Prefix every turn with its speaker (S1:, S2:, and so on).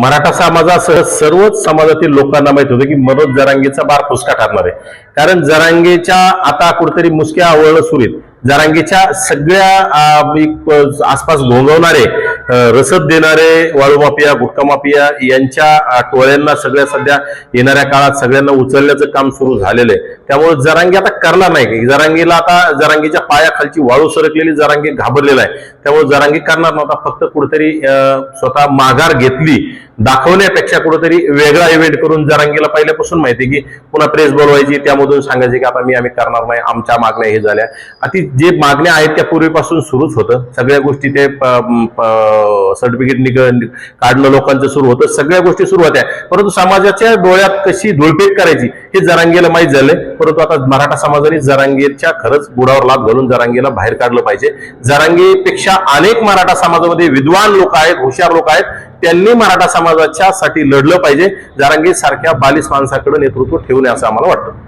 S1: मराठा समाजासह सर्वच समाजातील लोकांना माहित होतं की मनोज जरांगेचा बार फुसका ठरणार आहे. कारण जरांगेच्या आता कुठेतरी मुसक्या आवळणं सुरू आहेत. जरांगेच्या सगळ्या आसपास घोंगवणारे, रसद देणारे वाळू माफिया, गुटखा माफिया यांच्या टोळ्यांना सगळ्या सध्या येणाऱ्या काळात सगळ्यांना उचलण्याचं काम सुरू झालेलं आहे. त्यामुळे जरांगे आता करणार नाही. जरांगेला आता जरांगेच्या पायाखालची वाळू सरकलेली, जरांगे घाबरलेला आहे. त्यामुळे जरांगे करणार नव्हता. फक्त कुठेतरी स्वतः माघार घेतली दाखवण्यापेक्षा कुठेतरी वेगळा इव्हेंट करून जरांगेला पहिल्यापासून माहिती की पुन्हा प्रेस बोलवायची, त्यामधून सांगायचे की आता आम्ही करणार नाही, आमच्या मागण्या हे झाल्या. आता जे मागण्या आहेत त्या पूर्वीपासून सुरूच होतं. सगळ्या गोष्टी ते सर्टिफिकेट काढणं लोकांचं सुरू होतं, सगळ्या गोष्टी सुरू होत्या. परंतु समाजाच्या डोळ्यात कशी धुळपेट करायची हे जरांगेला माहीत झालंय. परंतु आता मराठा समाजाने जरांगेच्या खरंच बुडावर लाभ घालून जरांगेला बाहेर काढलं पाहिजे. जरांगेपेक्षा अनेक मराठा समाजामध्ये विद्वान लोक आहेत, हुशार लोक आहेत, त्यांनी मराठा समाजाच्या साठी लढलं पाहिजे. जरांगे सारख्या बालिश माणसाकडे नेतृत्व ठेवणे असं आम्हाला वाटतं.